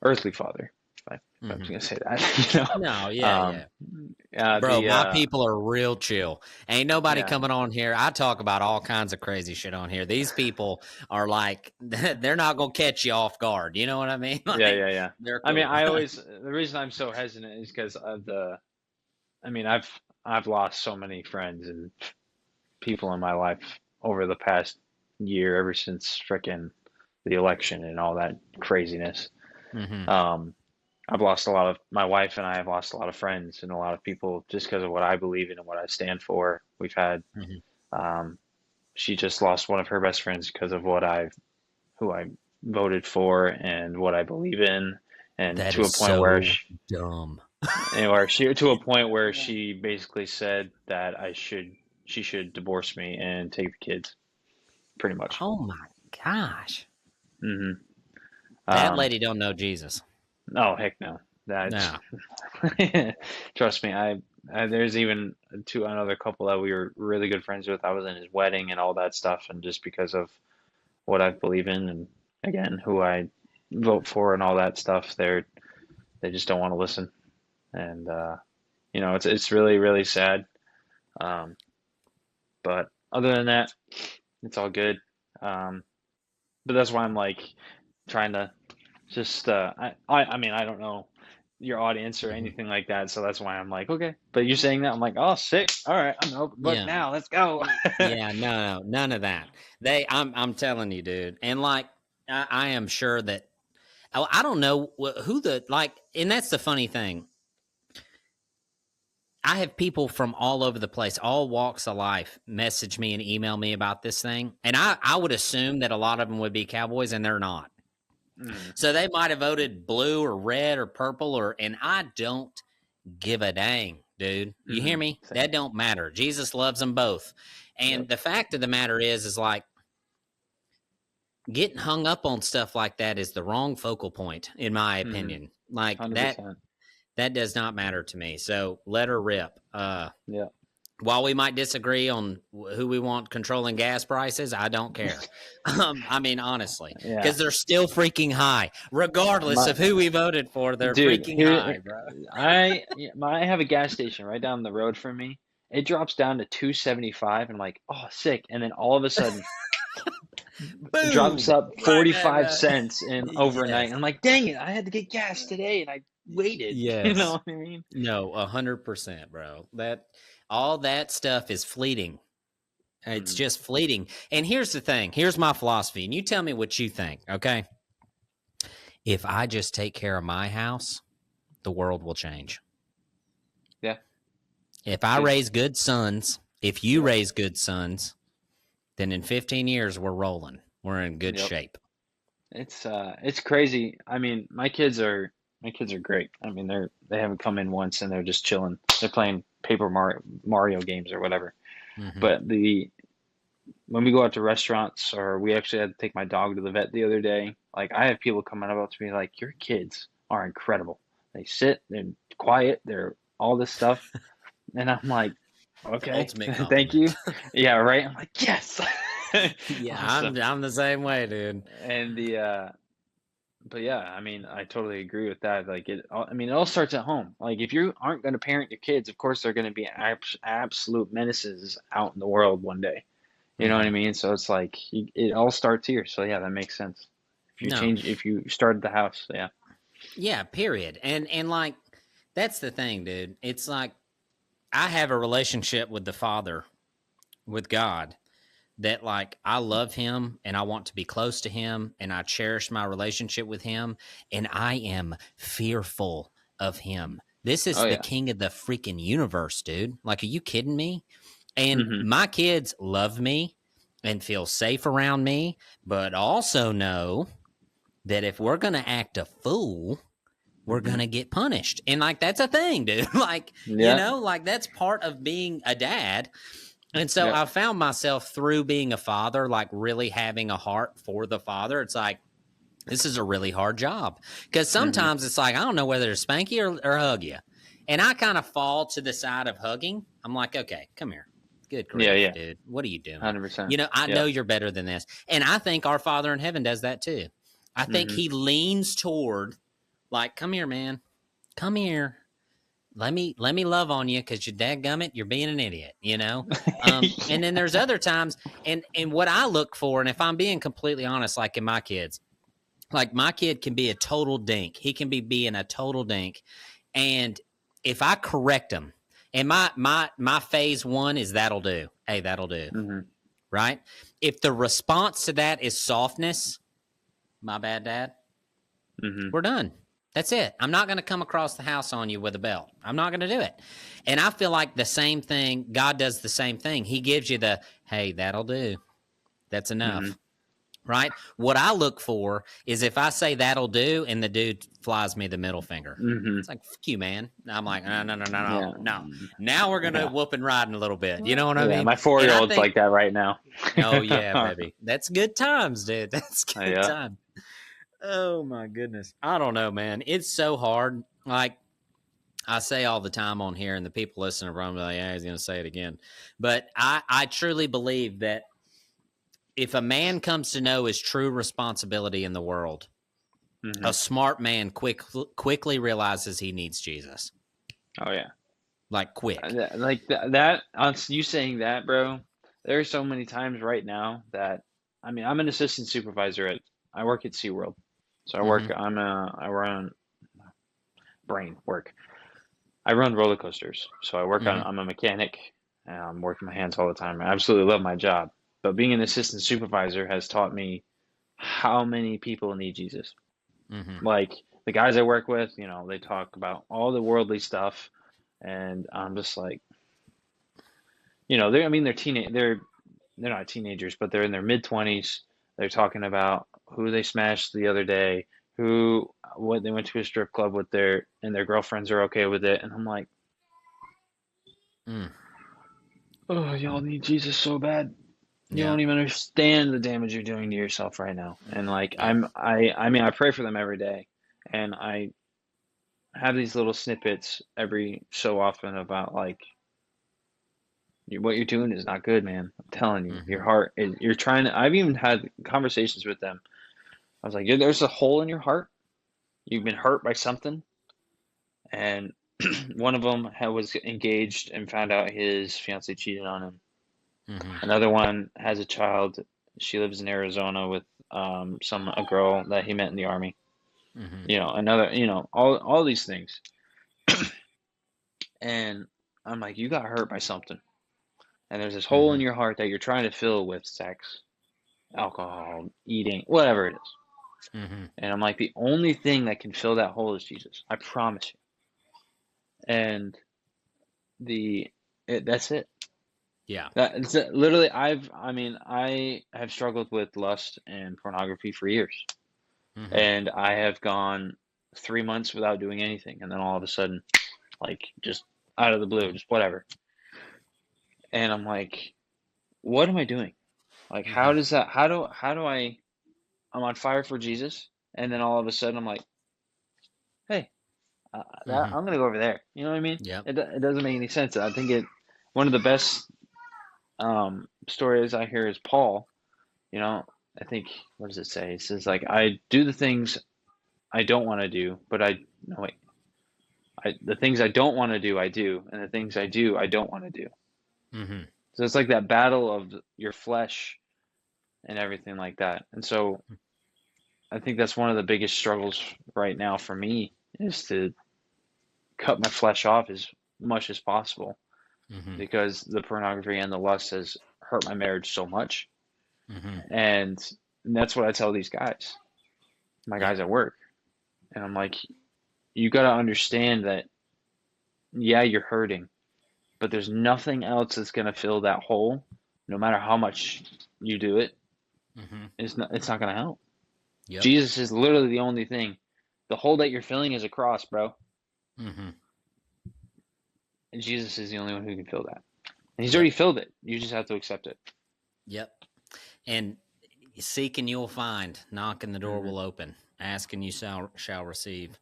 earthly father, if I was going to say that. You know? No, bro, my people are real chill. Ain't nobody coming on here. I talk about all kinds of crazy shit on here. These people are like, they're not going to catch you off guard. You know what I mean? Like, yeah. Cool. I mean, the reason I'm so hesitant is because of I've lost so many friends and people in my life over the past year, ever since frickin' the election and all that craziness. I've lost my wife and I have lost a lot of friends and a lot of people just because of what I believe in and what I stand for. We've had, she just lost one of her best friends because of who I voted for and what I believe in. And that to is a point so where dumb. to a point where she basically said that she should divorce me and take the kids, pretty much. Oh my gosh. That lady don't know Jesus. Oh, heck no. Trust me. There's even another couple that we were really good friends with. I was in his wedding and all that stuff, and just because of what I believe in and again who I vote for and all that stuff, they just don't want to listen. And you know, it's really, really sad. But other than that, it's all good. But that's why I'm like trying to just I mean, I don't know your audience or anything like that, so that's why I'm like, okay. But you're saying that, I'm like, oh, sick. All right, I'm an open book now. Let's go. No, none of that. I'm telling you, dude. And like, I am sure that I don't know who and that's the funny thing. I have people from all over the place, all walks of life, message me and email me about this thing. And I would assume that a lot of them would be Cowboys, and they're not. So they might have voted blue or red or purple, and I don't give a dang, dude. You hear me? Same. That don't matter. Jesus loves them both. And the fact of the matter is like, getting hung up on stuff like that is the wrong focal point, in my opinion. Like 100%. That does not matter to me. So let her rip. While we might disagree on who we want controlling gas prices, I don't care. I mean, honestly, because they're still freaking high, regardless of who we voted for. They're freaking high, bro. I have a gas station right down the road from me, it drops down to 275, and I'm like, oh, sick. And then all of a sudden, it drops Boom! up Right back 45 up. cents in overnight. Yes. And I'm like, dang it, I had to get gas today, and I waited. You know Yes. what I mean? No, 100%, bro. All that stuff is fleeting. It's just fleeting. And here's the thing. Here's my philosophy. And you tell me what you think, okay? If I just take care of my house, the world will change. Yeah. If I raise good sons, if you raise good sons, then in 15 years we're rolling. We're in good shape. It's crazy. I mean, my kids are great. I mean, they haven't come in once, and they're just chilling. They're playing Paper Mario games or whatever. Mm-hmm. But when we go out to restaurants, or we actually had to take my dog to the vet the other day, like I have people coming up to me like, your kids are incredible. They sit, they're quiet, they're all this stuff. And I'm like, okay, thank you. Yeah, right. I'm like, yes. Yeah, Awesome. I'm the same way, dude. And but yeah, I mean, I totally agree with that. Like I mean, it all starts at home. Like if you aren't going to parent your kids, of course they're going to be absolute menaces out in the world one day. You know what I mean? So it's like it all starts here. So yeah, that makes sense. If you started the house, yeah. Yeah, period. And like that's the thing, dude. It's like I have a relationship with the Father, with God, that like I love him and I want to be close to him and I cherish my relationship with him and I am fearful of him. This is the king of the freaking universe, dude. Like, are you kidding me? And my kids love me and feel safe around me, but also know that if we're going to act a fool, we're going to get punished. And like, that's a thing, dude. Like, you know, like that's part of being a dad. And so I found myself through being a father, like really having a heart for the father. It's like, this is a really hard job because sometimes it's like, I don't know whether to spank you or hug you. And I kind of fall to the side of hugging. I'm like, okay, come here. Good grief, dude. What are you doing? 100%. You know, I know you're better than this. And I think our Father in heaven does that too. I think he leans toward like, come here, man. Come here. Let me love on you because you dadgummit, you're being an idiot, you know? And then there's other times, and what I look for, and if I'm being completely honest, like in my kids, like my kid can be a total dink. He can be being a total dink. And if I correct him, and my phase one is that'll do. Hey, that'll do. Right? If the response to that is softness, my bad, Dad, we're done. That's it. I'm not going to come across the house on you with a belt. I'm not going to do it. And I feel like the same thing, God does the same thing. He gives you the, hey, that'll do. That's enough. Right? What I look for is if I say that'll do and the dude flies me the middle finger. It's like, fuck you, man. I'm like, no. Now we're going to whoop and ride in a little bit. You know what I mean? My 4-year-old's like that right now. Oh, yeah, baby. That's good times, dude. That's good time. Oh, my goodness. I don't know, man. It's so hard. Like I say all the time on here, and the people listening are like, yeah, he's going to say it again. But I truly believe that if a man comes to know his true responsibility in the world, a smart man quickly realizes he needs Jesus. Oh, yeah. Like quick. Like that, you saying that, bro, there are so many times right now that, I mean, I'm an assistant supervisor I work at SeaWorld. So I run brain work. I run roller coasters. So I'm a mechanic, and I'm working my hands all the time. I absolutely love my job. But being an assistant supervisor has taught me how many people need Jesus. Like the guys I work with, you know, they talk about all the worldly stuff, and I'm just like, you know, they're not teenagers, but they're in their mid-20s. They're talking about who they smashed the other day, what they went to a strip club with their girlfriends are okay with it, and I'm like, oh, y'all need Jesus so bad. You don't even understand the damage you're doing to yourself right now. And like I mean I pray for them every day, and I have these little snippets every so often about like what you're doing is not good, man. I'm telling you, your heart is, you're trying to, I've even had conversations with them. I was like, there's a hole in your heart. You've been hurt by something, and One of them was engaged and found out his fiance cheated on him. Mm-hmm. Another one has a child. She lives in Arizona with a girl that he met in the army. Mm-hmm. All these things. And I'm like, you got hurt by something. And there's this hole in your heart that you're trying to fill with sex, alcohol, eating, whatever it is. Mm-hmm. And I'm like, the only thing that can fill that hole is Jesus. I promise you. And that's it. Yeah. That's it. Literally, I have struggled with lust and pornography for years. Mm-hmm. And I have gone 3 months without doing anything. And then all of a sudden, like, just out of the blue, just whatever. And I'm like, what am I doing? Like, how do I'm on fire for Jesus, and then all of a sudden I'm like, hey, I'm gonna go over there. You know what I mean? Yep. It doesn't make any sense. I think one of the best stories I hear is Paul. You know, I think, what does it say? It says, like, I do the things I don't want to do, but the things I don't want to do, I do, and the things I do, I don't want to do. Mm-hmm. So it's like that battle of your flesh and everything like that. And so I think that's one of the biggest struggles right now for me, is to cut my flesh off as much as possible, Mm-hmm. because the pornography and the lust has hurt my marriage so much. Mm-hmm. And that's what I tell these guys, my guys at work. And I'm like, you got to understand that, yeah, you're hurting, but there's nothing else that's going to fill that hole, no matter how much you do it. Mm-hmm. It's not going to help. Yep. Jesus is literally the only thing. The hole that you're filling is a cross, bro. Mm-hmm. And Jesus is the only one who can fill that. And he's already filled it. You just have to accept it. Yep. And seek and you'll find. Knock and the door will open. Ask and you shall receive.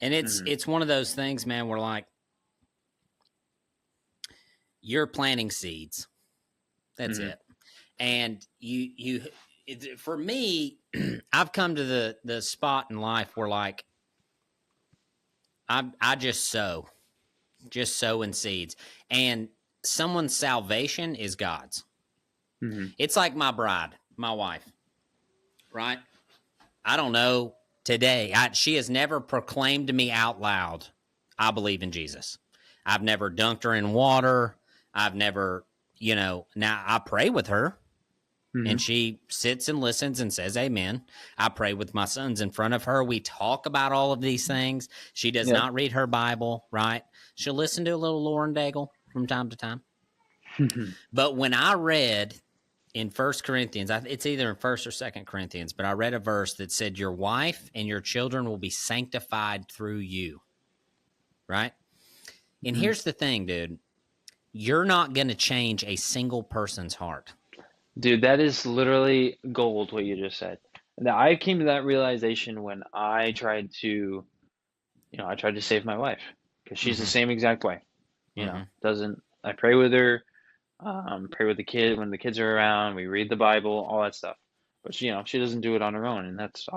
And it's one of those things, man, where, like, you're planting seeds. That's it. And for me, I've come to the spot in life where, like, I just sow in seeds, and someone's salvation is God's. Mm-hmm. It's like my bride, my wife, right? I don't know today. She has never proclaimed to me out loud, I believe in Jesus. I've never dunked her in water. I've never, now I pray with her. And she sits and listens and says amen. I pray with my sons in front of her. We talk about all of these things. She does not read her Bible, right? She'll listen to a little Lauren Daigle from time to time. But when I read in 1 Corinthians, it's either in 1st or 2nd Corinthians, but I read a verse that said, your wife and your children will be sanctified through you, right? And here's the thing, dude. You're not going to change a single person's heart. Dude, that is literally gold, what you just said. Now, I came to that realization when I tried to save my wife, because she's the same exact way. I pray with her, pray with the kid when the kids are around, we read the Bible, all that stuff. But she doesn't do it on her own, and that's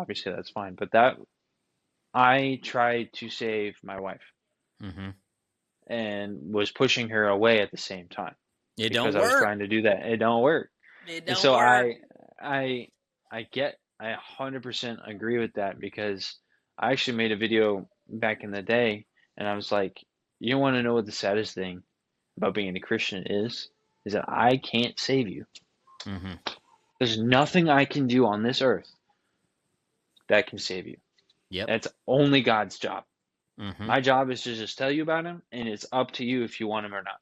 fine. But I tried to save my wife, and was pushing her away at the same time. It don't because work. I was trying to do that. It don't work. It And don't so work. I 100% agree with that, because I actually made a video back in the day, and I was like, you want to know what the saddest thing about being a Christian is that I can't save you. There's nothing I can do on this earth that can save you. Yep. That's only God's job. My job is to just tell you about him, and it's up to you if you want him or not.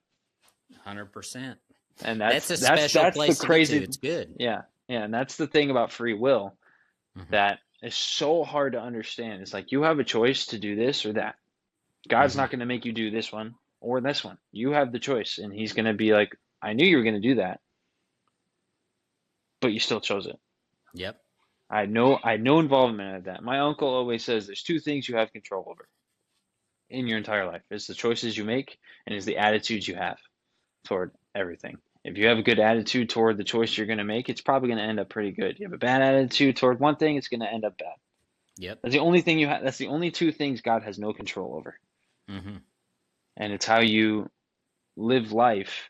100%. And that's a special place the crazy. to it's good. Yeah, and that's the thing about free will that is so hard to understand. It's like, you have a choice to do this or that. God's not going to make you do this one or this one. You have the choice, and he's going to be like, I knew you were going to do that, but you still chose it. Yep. I had no involvement in that. My uncle always says there's two things you have control over in your entire life. It's the choices you make, and it's the attitudes you have toward everything. If you have a good attitude toward the choice you're going to make, it's probably going to end up pretty good. You have a bad attitude toward one thing, it's going to end up bad. Yep. That's the only thing you have. That's the only two things God has no control over. And it's how you live life.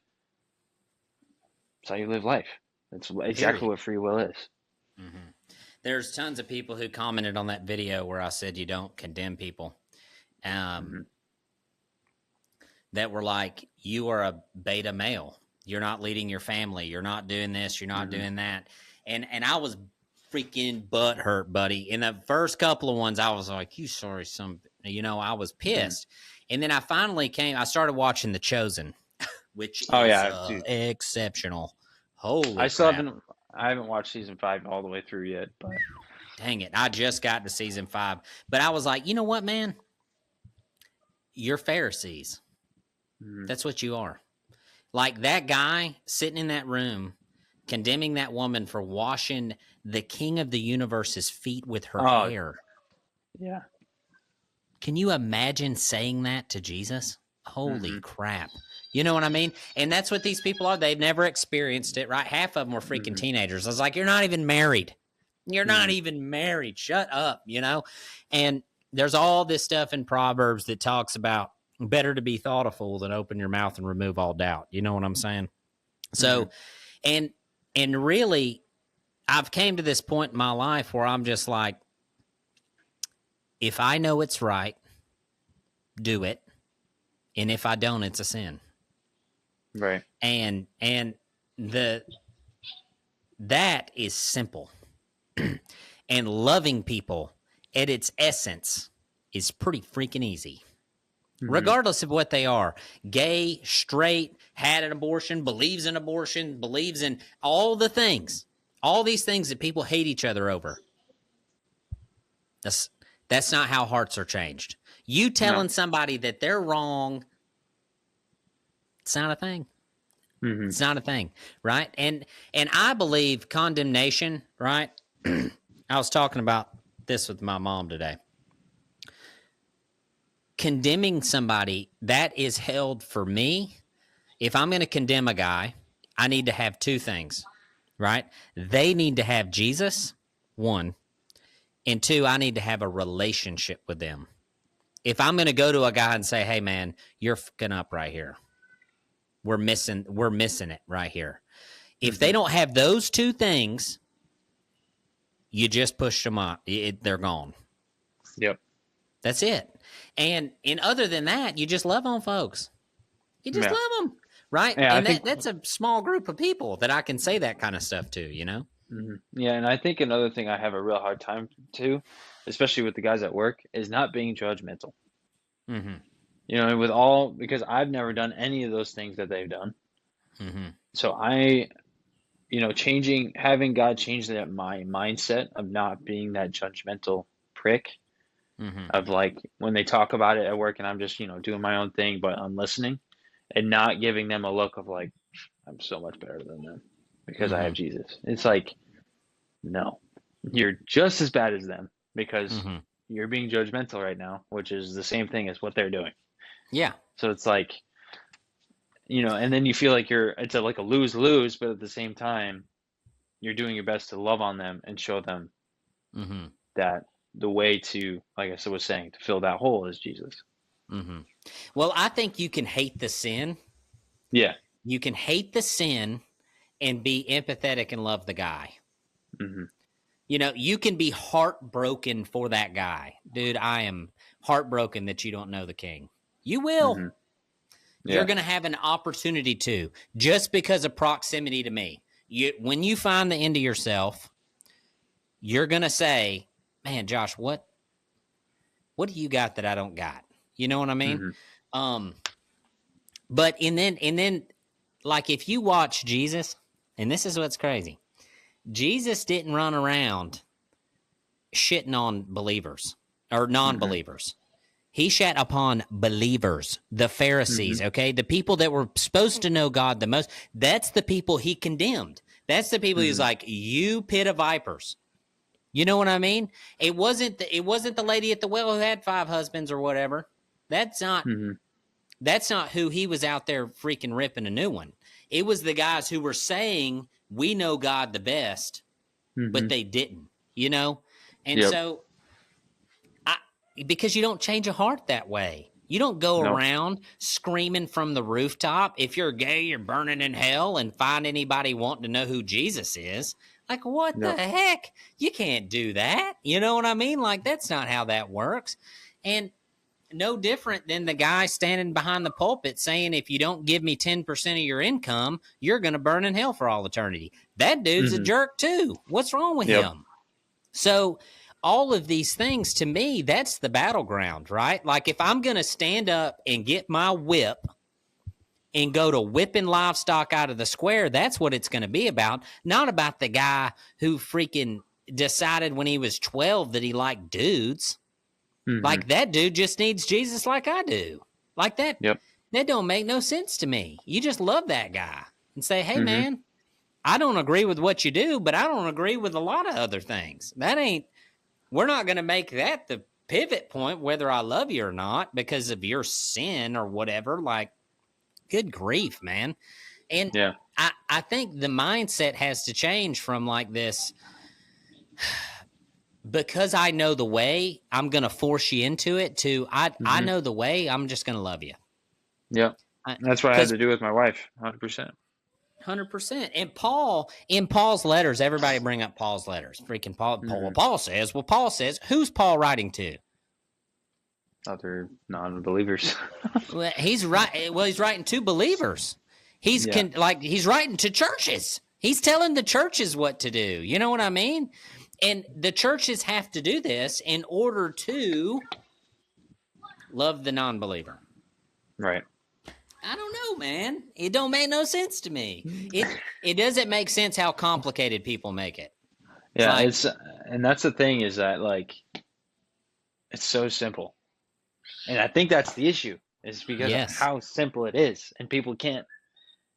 It's how you live life. That's exactly what free will is. Mm-hmm. There's tons of people who commented on that video where I said you don't condemn people. That were like, you are a beta male. You're not leading your family. You're not doing this. You're not doing that. And I was freaking butthurt, buddy. In the first couple of ones, I was like, you sorry, I was pissed. And then I started watching The Chosen, which is exceptional. Holy crap. I haven't watched season 5 all the way through yet, but dang it. I just got to season 5. But I was like, you know what, man? You're Pharisees. That's what you are. Like that guy sitting in that room condemning that woman for washing the king of the universe's feet with her hair. Yeah. Can you imagine saying that to Jesus? Holy crap. You know what I mean? And that's what these people are. They've never experienced it, right? Half of them were freaking teenagers. I was like, you're not even married. You're not even married. Shut up, And there's all this stuff in Proverbs that talks about better to be thoughtful than open your mouth and remove all doubt. You know what I'm saying? So, and really, I've came to this point in my life where I'm just like, if I know it's right, do it. And if I don't, it's a sin. Right. And that is simple. And loving people at its essence is pretty freaking easy. Regardless of what they are, gay, straight, had an abortion, believes in all the things, all these things that people hate each other over. That's not how hearts are changed. You telling somebody that they're wrong, it's not a thing. It's not a thing, right? And I believe condemnation, right? I was talking about this with my mom today. Condemning somebody, that is held for me. If I'm going to condemn a guy, I need to have two things, right? They need to have Jesus, one, and two, I need to have a relationship with them. If I'm going to go to a guy and say, hey, man, you're fucking up right here. We're missing it right here. If they don't have those two things, you just push them up. They're gone. Yep. That's it. And other than that, you just love on folks. You just love them, right? Yeah, and that's a small group of people that I can say that kind of stuff to, Yeah, and I think another thing I have a real hard time to, especially with the guys at work, is not being judgmental. Because I've never done any of those things that they've done. So having God change my mindset of not being that judgmental prick. Of like when they talk about it at work and I'm just, doing my own thing, but I'm listening and not giving them a look of like, I'm so much better than them because I have Jesus. It's like, no, you're just as bad as them because you're being judgmental right now, which is the same thing as what they're doing. Yeah. So it's like, and then you feel like it's like a lose-lose, but at the same time, you're doing your best to love on them and show them that the way to, like I was saying, to fill that hole is Jesus. Well, I think you can hate the sin. Yeah. You can hate the sin and be empathetic and love the guy. You can be heartbroken for that guy. Dude, I am heartbroken that you don't know the King. You will. You're going to have an opportunity to, just because of proximity to me. When you find the end of yourself, you're going to say, man, Josh, what do you got that I don't got? You know what I mean? But and then like if you watch Jesus, and this is what's crazy. Jesus didn't run around shitting on believers or non-believers. He shat upon believers, the Pharisees, okay? The people that were supposed to know God the most. That's the people he condemned. That's the people he's like, you pit of vipers. You know what I mean? It wasn't the lady at the well who had 5 husbands or whatever. That's not who he was out there freaking ripping a new one. It was the guys who were saying we know God the best, but they didn't, And so because you don't change a heart that way. You don't go Nope. around screaming from the rooftop, if you're gay, you're burning in hell, and find anybody wanting to know who Jesus is. Like, what the Yep. heck? You can't do that. You know what I mean? Like, that's not how that works. And no different than the guy standing behind the pulpit saying, if you don't give me 10% of your income, you're going to burn in hell for all eternity. That dude's a jerk too. What's wrong with him? So all of these things, to me, that's the battleground, right? Like, if I'm going to stand up and get my whip and go to whipping livestock out of the square, that's what it's going to be about. Not about the guy who freaking decided when he was 12 that he liked dudes. Like, that dude just needs Jesus like I do. Like that. Yep. That don't make no sense to me. You just love that guy and say, hey, man, I don't agree with what you do, but I don't agree with a lot of other things. We're not going to make that the pivot point, whether I love you or not, because of your sin or whatever. Like, good grief, man. And I think the mindset has to change from like this, because I know the way, I'm going to force you into it, to I know the way, I'm just going to love you. Yeah. That's what I had to do with my wife, 100%. 100%. And Paul, in Paul's letters, everybody bring up Paul's letters. Freaking Paul. Paul says, who's Paul writing to? Other non-believers. Well, he's writing to believers. He's writing to churches. He's telling the churches what to do. You know what I mean? And the churches have to do this in order to love the non-believer. Right. I don't know, man. It don't make no sense to me. It doesn't make sense how complicated people make it. Yeah, and that's the thing, is that, like, it's so simple. And I think that's the issue, is because of how simple it is. And people can't,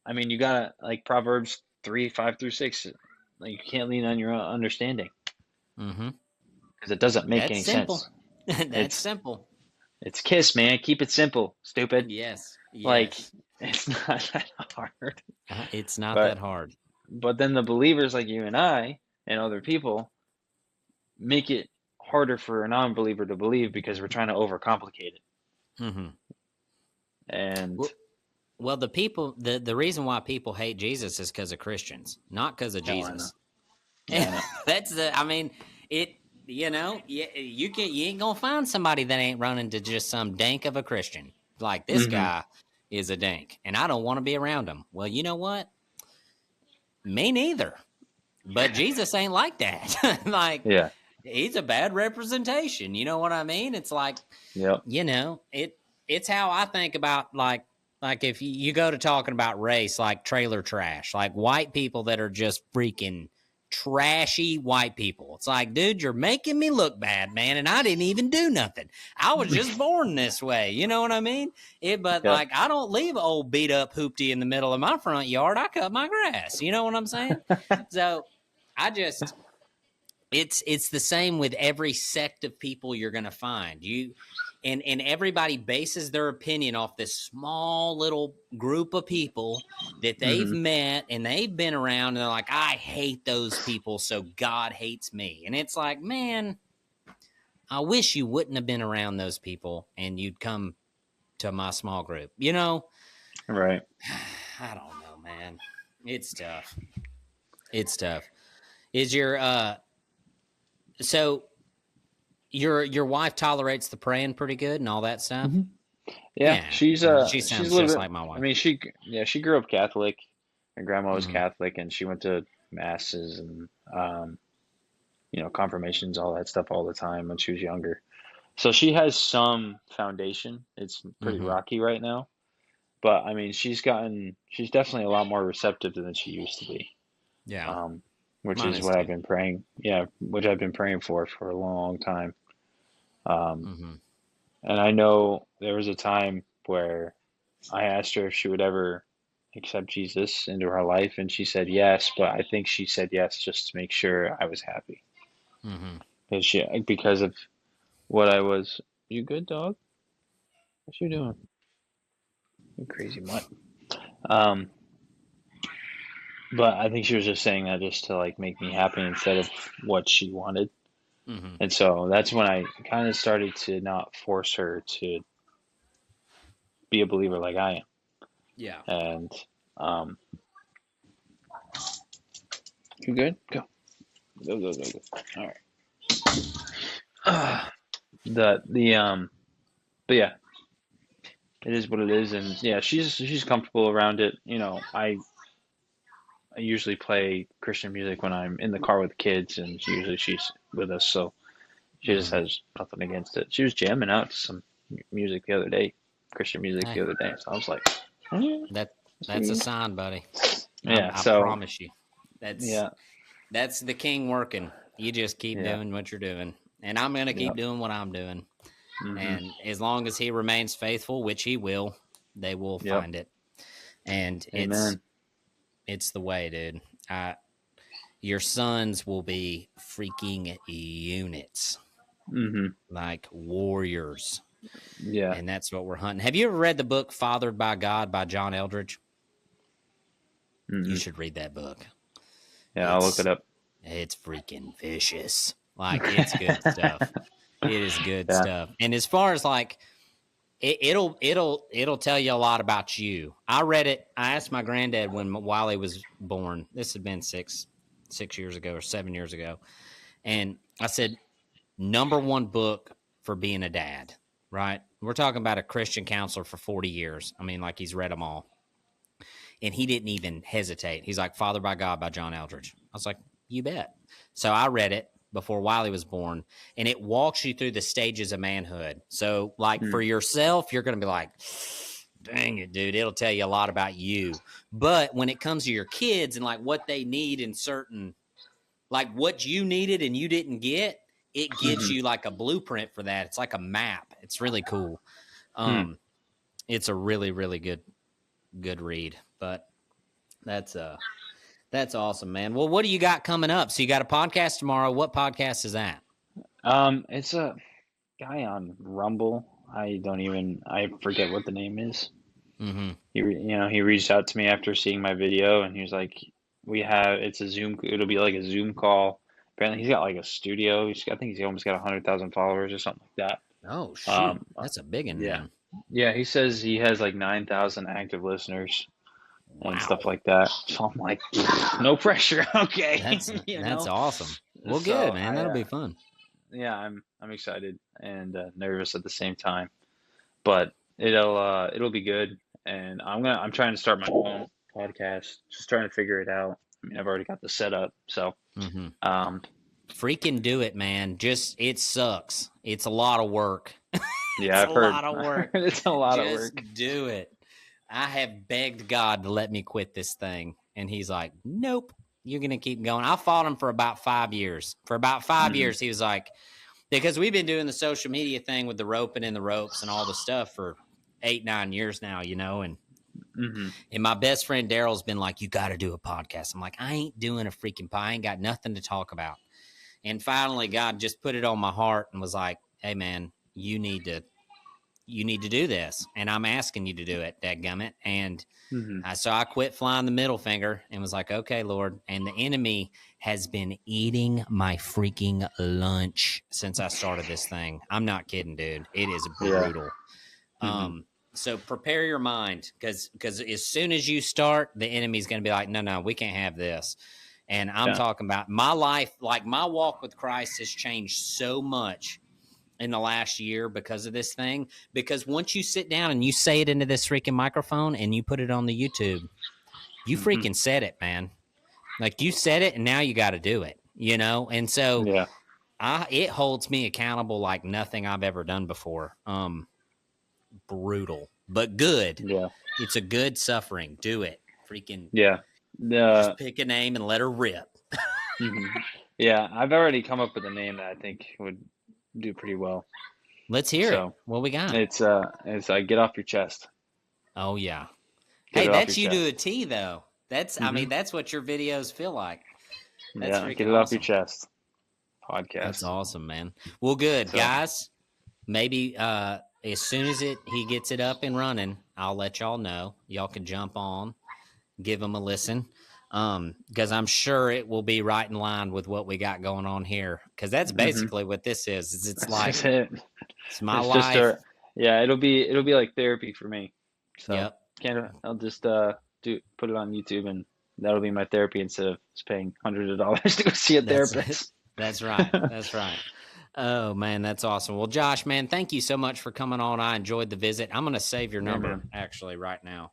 I mean, you gotta, like Proverbs 3:5-6, like, you can't lean on your own understanding. Because it doesn't make any sense. That's simple. It's KISS, man. Keep it simple, stupid. Yes. Like, it's not that hard. It's not that hard. But then the believers like you and I and other people make it harder for a non-believer to believe, because we're trying to overcomplicate it. And well, the reason why people hate Jesus is because of Christians, not because of Jesus. That's you ain't gonna find somebody that ain't running to just some dank of a Christian. Like, this guy is a dank, and I don't want to be around him. Well, you know what? Me neither. But Jesus ain't like that. Like, he's a bad representation. You know what I mean? It's like, you know, it's how I think about, like if you go to talking about race, like trailer trash, like white people that are just freaking trashy white people. It's like, dude, you're making me look bad, man, and I didn't even do nothing. I was just born this way. You know what I mean? Like, I don't leave an old beat up hoopty in the middle of my front yard. I cut my grass. You know what I'm saying? So it's the same with every sect of people you're going to find. And everybody bases their opinion off this small little group of people that they've met and they've been around, and they're like, I hate those people, so God hates me. And it's like, man, I wish you wouldn't have been around those people and you'd come to my small group, you know? Right. I don't know, man. It's tough. It's tough. Is your so your wife tolerates the praying pretty good and all that stuff? Yeah, she sounds she's a little just bit like my wife. I mean, she grew up Catholic. Her grandma was Catholic, and she went to masses and confirmations, all that stuff all the time when she was younger. So she has some foundation. It's pretty rocky right now. But I mean, she's definitely a lot more receptive than she used to be. Yeah. Which is what I've been praying. Yeah, which I've been praying for a long time. And I know there was a time where I asked her if she would ever accept Jesus into her life, and she said yes, but I think she said yes just to make sure I was happy. Because of what I was. You good, dog? What you doing? You crazy mutt. But I think she was just saying that just to, like, make me happy instead of what she wanted. And so that's when I kind of started to not force her to be a believer like I am. Yeah. And you good? Go. Go. All right. But yeah, it is what it is, and yeah, she's comfortable around it. You know, I usually play Christian music when I'm in the car with the kids, and usually she's with us, so she just has nothing against it. She was jamming out to some music the other day, Christian music the other day. So I was like, that's a sign, buddy. Yeah, I so promise you. That's the king working. You just keep doing what you're doing. And I'm going to keep doing what I'm doing. Mm-hmm. And as long as he remains faithful, which he will, they will find it. And it's the way, dude. Your sons will be freaking units. Mm-hmm. Like warriors. Yeah. And that's what we're hunting. Have you ever read the book Fathered by God by John Eldredge? Mm-hmm. You should read that book. Yeah, I'll look it up. It's freaking vicious. Like, it's good stuff. It is good stuff. And as far as like, it'll tell you a lot about you. I read it. I asked my granddad while he was born. This had been 6 years ago or 7 years ago. And I said, number one book for being a dad, right? We're talking about a Christian counselor for 40 years. I mean, like, he's read them all. And he didn't even hesitate. He's like, Fathered by God by John Eldredge. I was like, you bet. So I read it before Wiley was born, and it walks you through the stages of manhood. So, like, for yourself, you're going to be like, dang it, dude, it'll tell you a lot about you. But when it comes to your kids and, like, what they need in certain, like, what you needed and you didn't get, it gives you, like, a blueprint for that. It's like a map. It's really cool. It's a really, really good read. But that's awesome, man. Well, what do you got coming up? So you got a podcast tomorrow. What podcast is that? It's a guy on Rumble. I forget what the name is. Mm-hmm. He reached out to me after seeing my video, and he was like, it's a Zoom. It'll be like a Zoom call. Apparently, he's got like a studio. I think he's almost got 100,000 followers or something like that. Oh shoot, that's a big one. Yeah, man. Yeah. He says he has like 9,000 active listeners. And stuff like that. So I'm like, no pressure. Okay. That's awesome. Well, good, man. That'll be fun. Yeah, I'm excited and nervous at the same time. But it'll be good. And I'm trying to start my own podcast. Just trying to figure it out. I mean, I've already got the setup. So freaking do it, man. It sucks. It's a lot of work. Yeah, I've heard. It's a lot of work. It's a lot of work. Just do it. I have begged God to let me quit this thing. And he's like, nope, you're going to keep going. I fought him for about 5 years. For about 5 years, he was like, because we've been doing the social media thing with the roping and the ropes and all the stuff for 8-9 years now, and and my best friend Daryl's been like, you got to do a podcast. I'm like, I ain't doing a freaking I ain't got nothing to talk about. And finally, God just put it on my heart and was like, hey, man, you need to do this, and I'm asking you to do it, dadgummit. And so I quit flying the middle finger and was like, okay, Lord. And the enemy has been eating my freaking lunch since I started this thing. I'm not kidding, dude. It is brutal. So prepare your mind, because as soon as you start, the enemy's going to be like, no, we can't have this. And I'm talking about my life, like my walk with Christ has changed so much in the last year because of this thing. Because once you sit down and you say it into this freaking microphone and you put it on the YouTube, you freaking said it, man. Like, you said it, and now you got to do it, And so it holds me accountable like nothing I've ever done before. Brutal, but good. Yeah. It's a good suffering. Do it. Freaking just pick a name and let her rip. Yeah, I've already come up with a name that I think would do pretty well. Let's hear it. What we got? It's Get Off Your Chest. Oh yeah. Hey, that's you to a T though. That's I mean, that's what your videos feel like. That's Get It Off Your Chest podcast. That's awesome, man. Well, good, guys. Maybe as soon as he gets it up and running, I'll let y'all know. Y'all can jump on, give him a listen. Because I'm sure it will be right in line with what we got going on here. Because that's basically what this is. It's like it's my life. It'll be like therapy for me. So I'll just put it on YouTube, and that'll be my therapy instead of just paying hundreds of dollars to go see a therapist. That's right. That's right. Oh man, that's awesome. Well, Josh, man, thank you so much for coming on. I enjoyed the visit. I'm going to save your number actually right now,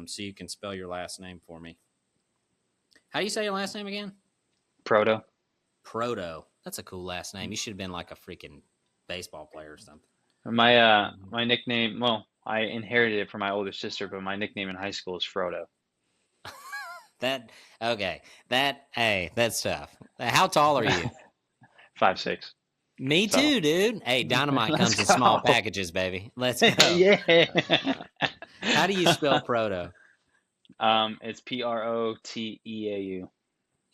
so you can spell your last name for me. How do you say your last name again? Proto. That's a cool last name. You should have been like a freaking baseball player or something. My nickname. Well, I inherited it from my older sister, but my nickname in high school is Frodo. That's tough. How tall are you? 5'6". Me too, dude. Hey, dynamite comes in small packages, baby. Let's go. Yeah. How do you spell Proto? It's Proteau.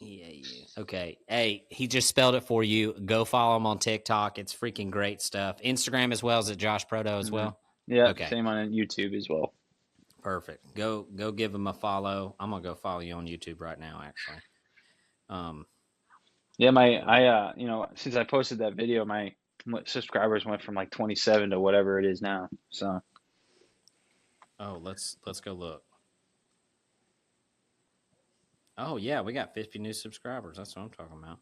EAU. Okay. Hey, he just spelled it for you. Go follow him on TikTok. It's freaking great stuff. Instagram as well. Is it Josh Proto as well? Yeah. Okay. Same on YouTube as well. Perfect. Go give him a follow. I'm gonna go follow you on YouTube right now, actually. Yeah, since I posted that video, my subscribers went from like 27 to whatever it is now. So. Oh, let's go look. Oh yeah, we got 50 new subscribers. That's what I'm talking about.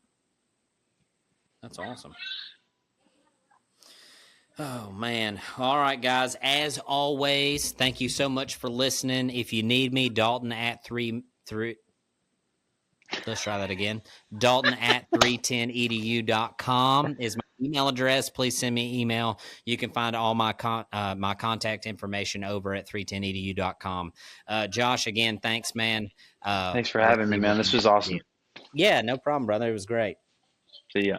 That's awesome. Oh man. All right, guys. As always, thank you so much for listening. If you need me, Dalton at 3 let's try that again. Dalton at 310edu.com is my email address. Please send me an email. You can find all my my contact information over at 310edu.com. Josh, again, thanks, man. Thanks for having me, man. This was awesome. Yeah, no problem, brother. It was great. See ya.